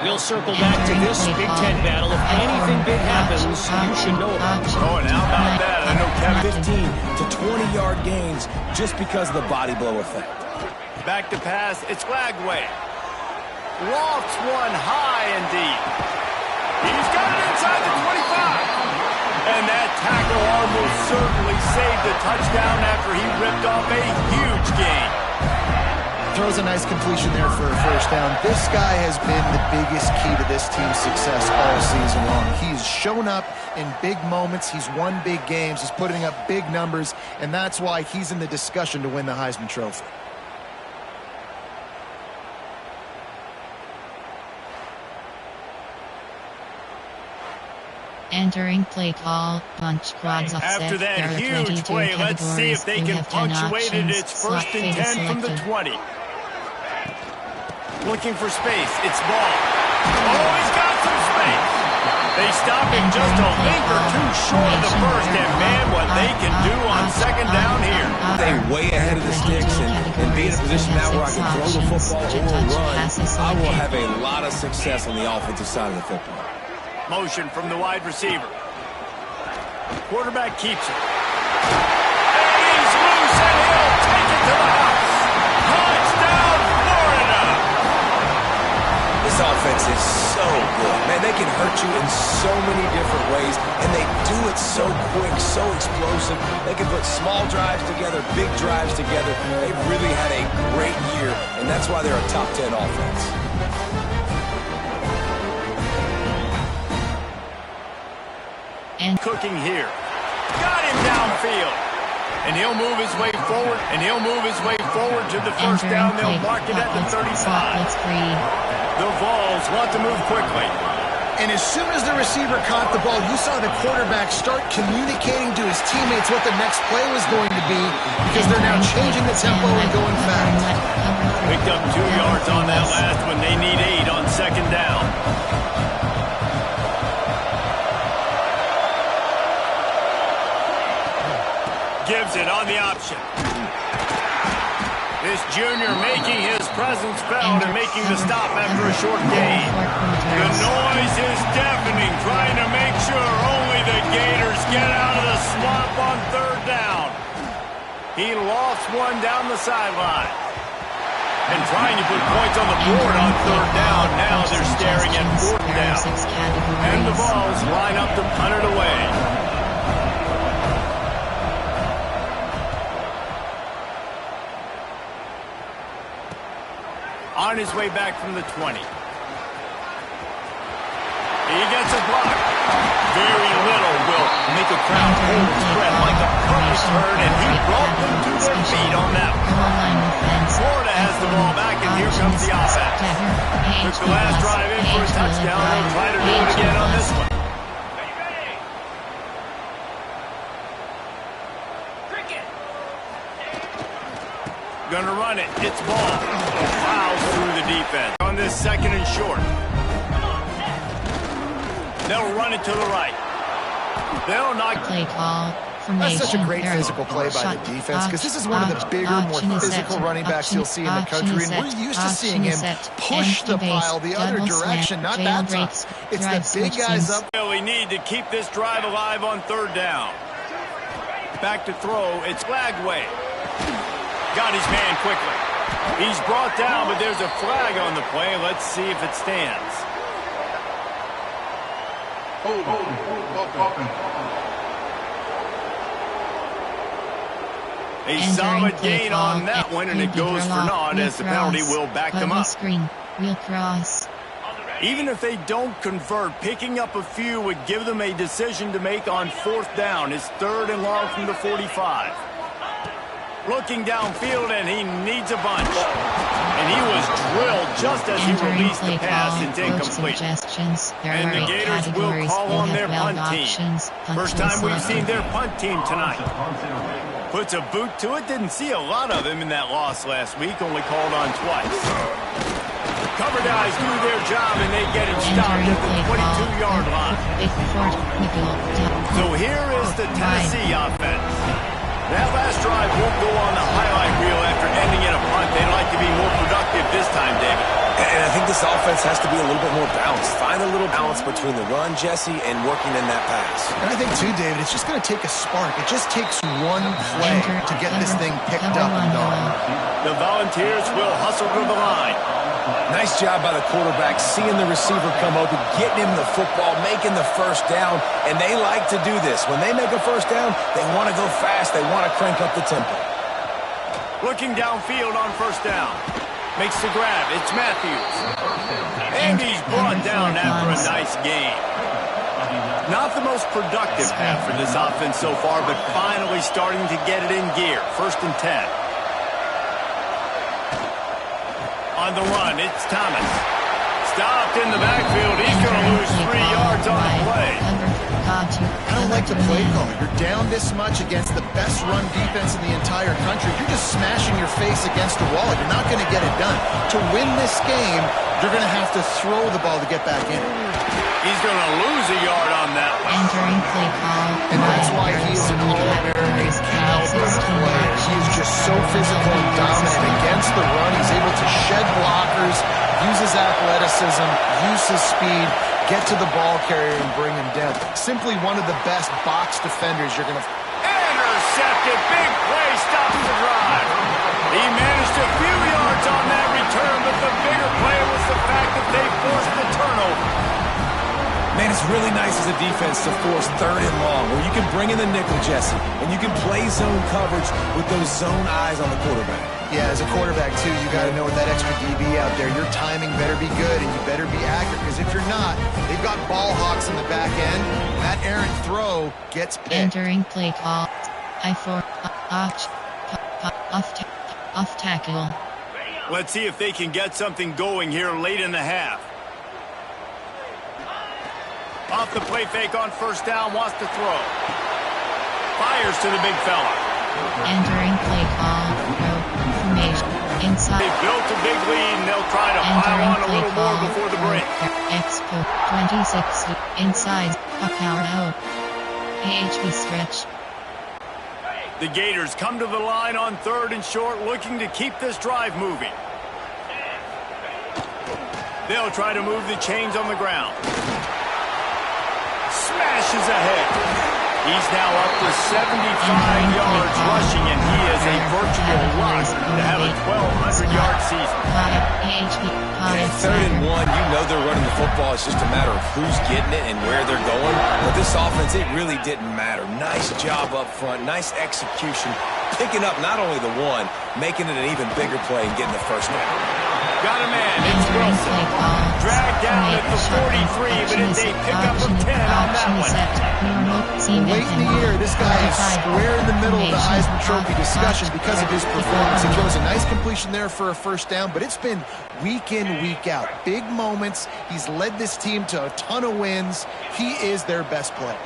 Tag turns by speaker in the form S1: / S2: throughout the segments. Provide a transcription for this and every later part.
S1: We'll circle back to this Big Ten battle. If anything big happens, you should know about it.
S2: Oh, and how about that? I know Kevin. 15 to 20-yard gains just because of the body blow effect.
S3: Back to pass. It's Lagway. Lofts one high and deep. He's got it inside the 25. And that tackle almost certainly saved a touchdown after he ripped off a huge gain.
S4: Throws a nice completion there for a first down. This guy has been the biggest key to this team's success all season long. He's shown up in big moments. He's won big games. He's putting up big numbers, and that's why he's in the discussion to win the Heisman Trophy.
S5: Entering play call, punch squads offset.
S3: After that huge play, let's see if they can punctuate it. It's first and 10 from the 20. Looking for space. It's ball. Oh, he's got some space. They stop him just a link or two short of the first, and man, what they can do on second down here.
S2: Stay way ahead of the sticks and be in a position now where I can throw the football or run. I will have a lot of success on the offensive side of the football.
S3: Motion from the wide receiver. Quarterback keeps it. And he's loose, and he'll take it to the house. Touchdown, Florida!
S2: This offense is so good. Man, they can hurt you in so many different ways, and they do it so quick, so explosive. They can put small drives together, big drives together. They've really had a great year, and that's why they're a top 10 offense.
S5: And
S3: cooking here. Got him downfield. And he'll move his way forward. To the first down. They'll mark it at the 35. The Vols want to move quickly.
S4: And as soon as the receiver caught the ball, you saw the quarterback start communicating to his teammates what the next play was going to be, because they're now changing the tempo and going fast.
S3: Picked up 2 yards on that last one. They need 8 on second down. Gives it on the option. This junior making his presence felt and making the stop after a short gain. The noise is deafening, trying to make sure only the Gators get out of the swamp on third down. He lofts one down the sideline. And trying to put points on the board on third down. Now they're staring at fourth down. And the Vols line up to punt it away. On his way back from the 20. He gets a block. Very little will make a crowd hold its breath like a perfect turn, and he brought them to their feet on that one. Florida has the ball back, and here comes the offense. Took the last drive in for a touchdown. They'll try to do it again on this one. Gonna run it. It's ball. Fouls through the defense. On this second and short. They'll run it to the right. They'll knock.
S5: Play call.
S4: That's such a great physical play by the defense, because this is one of the bigger, more physical running backs you'll see in the country, and we're used to seeing him push the pile the other direction, not that time. It's the big guys up.
S3: Really need to keep this drive alive on third down. Back to throw. It's Lagway. Got his man quickly. He's brought down, but there's a flag on the play. Let's see if it stands. A solid gain on that one, and it goes for naught as the penalty will back them up.
S5: Wheel cross.
S3: Even if they don't convert, picking up a few would give them a decision to make on fourth down. It's third and long from the 45. Looking downfield, and he needs a bunch. And he was drilled just as he released the pass. It's incomplete. And the Gators will call on their punt team. First time we've seen their punt team tonight. Puts a boot to it. Didn't see a lot of him in that loss last week. Only called on twice. Cover guys do their job, and they get it stopped at the 22-yard line. So here is the Tennessee offense. That last drive won't go on the highlight reel after ending in a punt. They'd like to be more productive this time, David.
S2: And I think this offense has to be a little bit more balanced. Find a little balance between the run, Jesse, and working in that pass.
S4: And I think, too, David, it's just going to take a spark. It just takes one play to get this thing picked up and going.
S3: The Volunteers will hustle to the line.
S2: Nice job by the quarterback, seeing the receiver come open, getting him the football, making the first down, and they like to do this. When they make a first down, they want to go fast. They want to crank up the tempo.
S3: Looking downfield on first down. Makes the grab. It's Matthews. And he's brought down after a nice gain. Not the most productive half for this offense so far, but finally starting to get it in gear. 1st and 10. On the run, it's Thomas. Stopped in the backfield. He's going to lose 3 yards on the play.
S4: I don't like the play call. You're down this much against the best run defense in the entire country. You're just smashing your face against the wall. You're not going to get it done. To win this game, you're going to have to throw the ball to get back in.
S3: He's going to lose a yard on that one.
S5: Entering play call.
S4: And that's why he is an All-American caliber player. He is just so physical and dominant against the run. He's able to shed blockers, use his athleticism, use his speed, get to the ball carrier and bring him down. Simply one of the best box defenders you're going to...
S3: Intercepted. Big play stops the drive. He managed a few yards on that return, but the bigger play was the fact that they forced the turnover.
S2: Man, it's really nice as a defense to force 3rd and long, where you can bring in the nickel, Jesse, and you can play zone coverage with those zone eyes on the quarterback.
S4: Yeah, as a quarterback, too, you got to know with that extra DB out there, your timing better be good and you better be accurate, because if you're not, they've got ball hawks in the back end, and that errant throw gets picked.
S5: Entering play call. Off tackle.
S3: Let's see if they can get something going here late in the half. Off the play fake on 1st down, wants to throw. Fires to the big fella.
S5: Entering play call. Formation. Inside.
S3: They built a big lead, and they'll try to pile on a little more before the break.
S5: Expo 26. Inside. Power out. AHB stretch.
S3: The Gators come to the line on 3rd and short, looking to keep this drive moving. They'll try to move the chains on the ground. Smashes ahead. He's now up to 75 yards rushing, and he is a virtual lock to have a 1,200-yard season.
S2: And 3rd and 1, you know they're running the football. It's just a matter of who's getting it and where they're going. But this offense, it really didn't matter. Nice job up front, nice execution, picking up not only the one, making it an even bigger play and getting the first down.
S3: Got a man, it's Wilson. Dragged down at the 43, but it's a pickup of 10 on that one.
S4: Late in the year, this guy is square in the middle of the Heisman Trophy discussion because of his performance. He throws a nice completion there for a 1st down, but it's been week in, week out. Big moments. He's led this team to a ton of wins. He is their best player.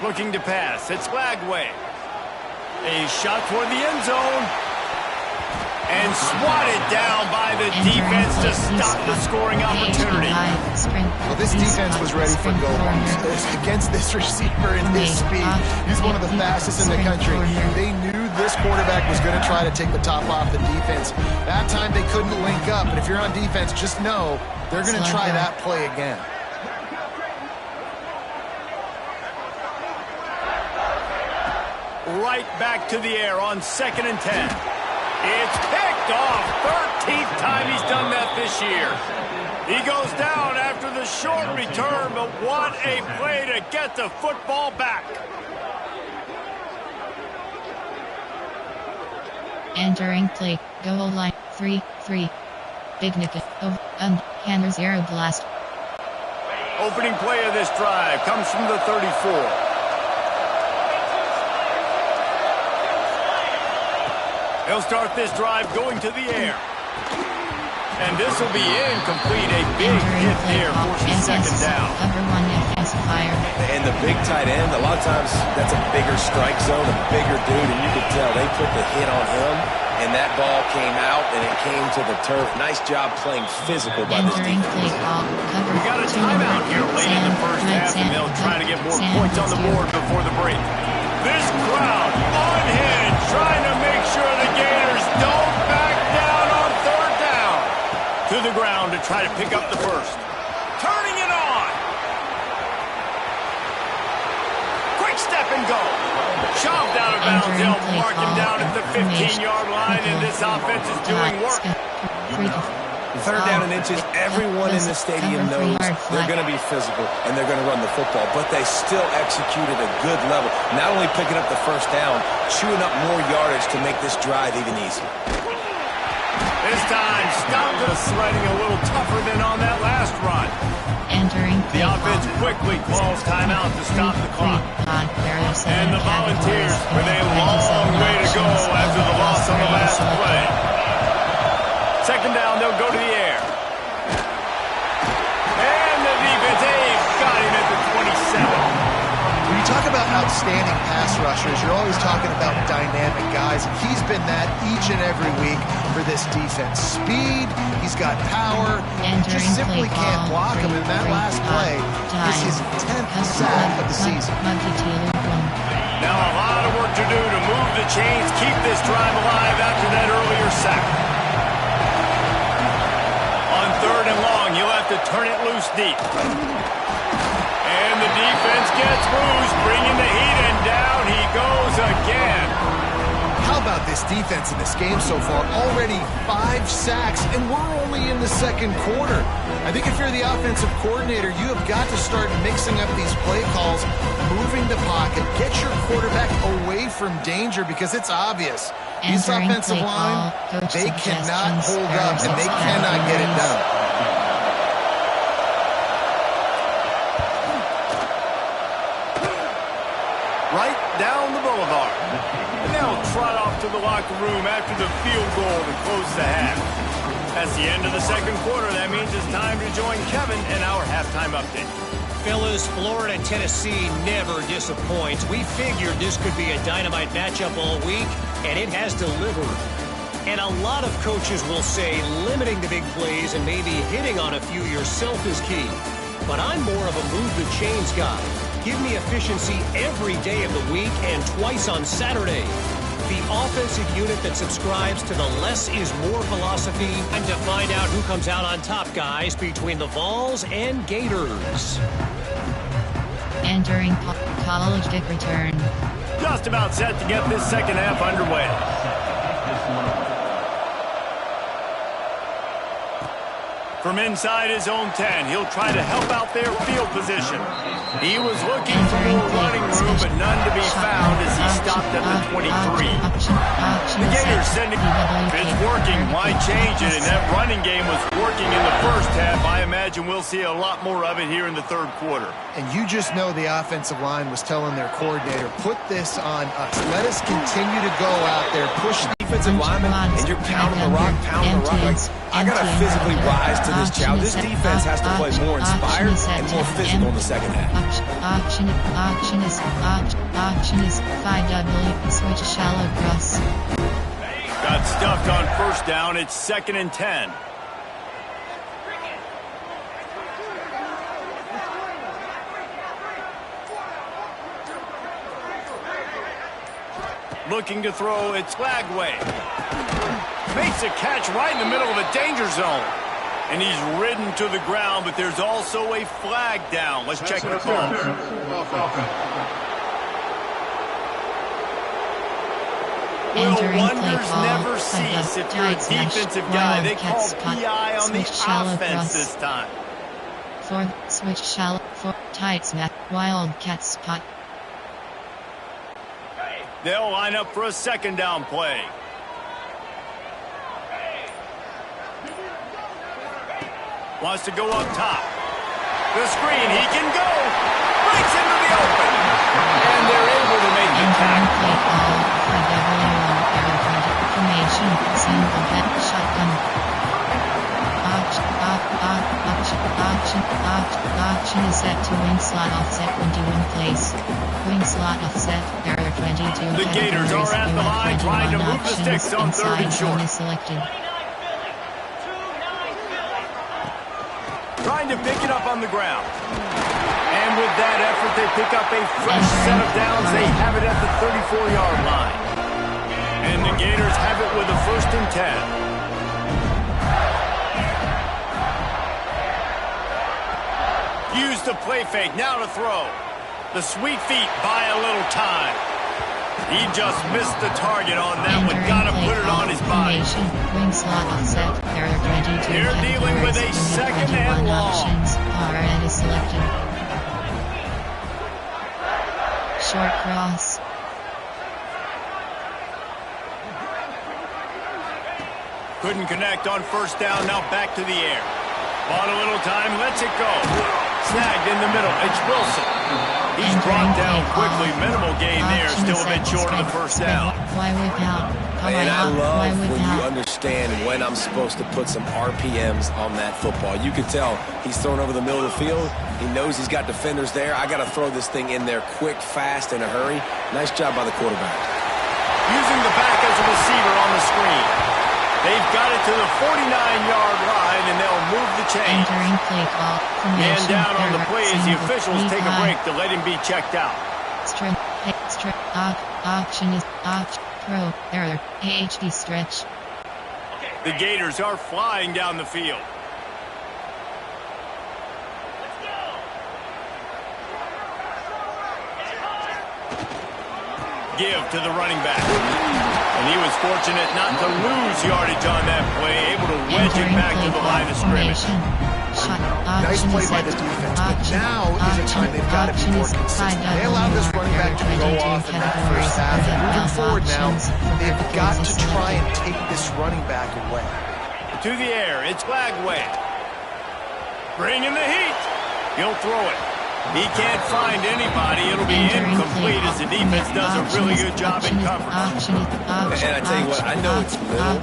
S3: Looking to pass. It's Lagway. A shot toward the end zone. And swatted down by the defense to stop the scoring opportunity.
S4: Well, this defense was ready for goals against this receiver and his speed. He's one of the fastest in the country. They knew this quarterback was going to try to take the top off the defense. That time they couldn't link up, but if you're on defense, just know they're going to try that play again.
S3: Right back to the air on 2nd and 10. It's picked off. 13th time he's done that this year. He goes down after the short return, but what a play to get the football back.
S5: Entering play. Goal line. 3-3. Big Nick. Hammer 0 blast.
S3: Opening play of this drive comes from the 34. He'll start this drive going to the air. And this will be incomplete. A big hit there, forcing 2nd down.
S5: is fired.
S2: And the big tight end, a lot of times that's a bigger strike zone, a bigger dude, and you can tell they put the hit on him, and that ball came out, and it came to the turf. Nice job playing physical by this
S5: Entering
S2: defense.
S5: play call. Cover.
S3: We got a timeout here late in the first half, and they'll try to get more points on the board before the break. This crowd unhinged, trying to make sure the Gators don't back down on third down. To the ground to try to pick up the first. Turning it on. Quick step and go. Shoved out of bounds. They'll mark him down at the 15-yard line, and this offense is doing work.
S2: Third down and inches, everyone in the stadium knows they're going to be physical and they're going to run the football, but they still execute at a good level. Not only picking up the first down, chewing up more yardage to make this drive even easier.
S3: This time, Stout sledding a little tougher than on that last run.
S5: Entering
S3: The offense quickly calls timeout to stop the clock. And the Volunteers with a long way to go after the loss on the last play. Second down, they'll go to the air. And the defense, they've got him at the 27.
S4: When you talk about outstanding pass rushers, you're always talking about dynamic guys, and he's been that each and every week for this defense. Speed, he's got power, just simply can't block him. In that last play, this is his 10th sack of the season.
S3: Now a lot of work to do to move the chains, keep this drive alive after that earlier sack. On third and long, you'll have to turn it loose deep. And the defense gets loose, bringing the heat, and down he goes again.
S4: How about this defense in this game so far? Already 5 sacks, and we're only in the second quarter. I think if you're the offensive coordinator, you have got to start mixing up these play calls, moving the pocket, get your quarterback away from danger, because it's obvious. These offensive line, they cannot hold up, and they cannot get it done.
S3: Right down the boulevard. And they'll trot off to the locker room after the field goal to close the half. That's the end of the second quarter. That means it's time to join Kevin in our halftime update.
S1: Fellas, Florida-Tennessee never disappoints. We figured this could be a dynamite matchup all week, and it has delivered. And a lot of coaches will say limiting the big plays and maybe hitting on a few yourself is key. But I'm more of a move the chains guy. Give me efficiency every day of the week and twice on Saturday. The offensive unit that subscribes to the less is more philosophy. Time to find out who comes out on top, guys, between the Vols and Gators.
S5: Entering college kick return.
S3: Just about set to get this second half underway. From inside his own 10, he'll try to help out their field position. He was looking for more running room, but none to be found as he stopped at the 23. The Gators sending it's working. Why change it? And that running game was working in the first half. I imagine we'll see a lot more of it here in the third quarter.
S4: And you just know the offensive line was telling their coordinator, put this on us. Let us continue to go out there, push the
S2: Defensive lineman, and you're pounding the rock. Like, I got to physically rise to this challenge. This defense has to play more inspired and more physical in the second half.
S5: Option is 5W, switch shallow cross.
S3: Got stuffed on first down. It's 2nd and 10. Looking to throw, it's Flagway. Makes a catch right in the middle of a danger zone. And he's ridden to the ground, but there's also a flag down. Let's check the call. Well, wonders never cease if you're a defensive guy. They call PI on the offense this time.
S5: Fourth, switch shallow, for tight snap, Wildcat spot.
S3: They'll line up for a second down play. Wants to go up top. The screen, he can go. Breaks into the open. And they're able to make the tackle.
S5: Play call for W1 formation, single head shotgun. Option is set to win Wing slot offset 21 place. Wing slot offset, there are 22
S3: The Gators are at the line trying to move the sticks on third and short.
S5: Selected.
S3: Trying to pick it up on the ground. And with that effort, they pick up a fresh set of downs. They have it at the 34-yard line. And the Gators have it with a 1st and 10. Use the play fake, now to throw. The sweet feet buy a little time. He just missed the target on that one. Gotta put it on his body.
S5: Wing slot offset. There are 22
S3: You're dealing with a 2nd and long.
S5: Options. RN is selected. Short cross.
S3: Couldn't connect on 1st down. Now back to the air. Bought a little time. Lets it go. Snagged in the middle. It's Wilson. He's brought down quickly. Minimal gain there. Still a bit short of the 1st down.
S5: Why without?
S2: And I love when you understand when I'm supposed to put some RPMs on that football. You can tell he's thrown over the middle of the field. He knows he's got defenders there. I got to throw this thing in there quick, fast, in a hurry. Nice job by the quarterback.
S3: Using the back as a receiver on the screen. They've got it to the 49-yard line, and they'll move the chain.
S5: Entering play call.
S3: Man down on the play as the officials take a break to let him be checked out.
S5: Strip, option is throw, error, AHD stretch.
S3: The Gators are flying down the field. Give to the running back. And he was fortunate not to lose yardage on that play, able to wedge it back to the line of scrimmage.
S4: Nice play by the defense, but now is a time they've got to be more consistent. They allowed this running back to go off in that 1st half, and moving forward now, they've got to try and take this running back away.
S3: To the air, it's Flagway. Bringing the heat. He'll throw it. He can't find anybody. It'll be incomplete as the defense does a really good job in coverage.
S2: And I tell you what, I know it's little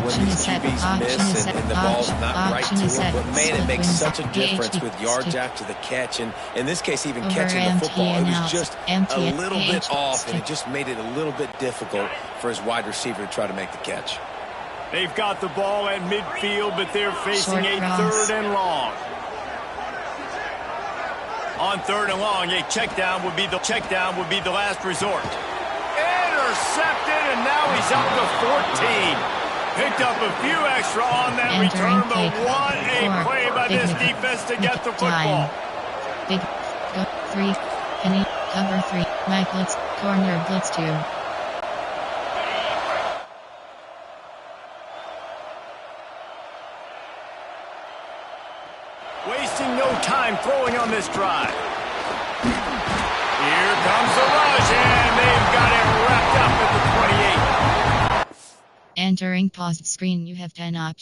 S2: when these QBs miss and the ball's not right to them, but man, it makes such a difference with yards after the catch. And in this case, even catching the football, it was just a little bit off, and it just made it a little bit difficult for his wide receiver to try to make the catch.
S3: They've got the ball at midfield, but they're facing a 3rd and long. On 3rd and long, a check down would be the last resort. Intercepted, and now he's up to 14. Picked up a few extra on that return, but what a play by this defense to get the football.
S5: Big, go, 3, penny, cover 3, Mike blitz, corner blitz 2.
S3: Wasting no time throwing on this drive. Here comes the rush, and they've got it wrapped up at the 28.
S5: Entering paused screen, you have 10 options.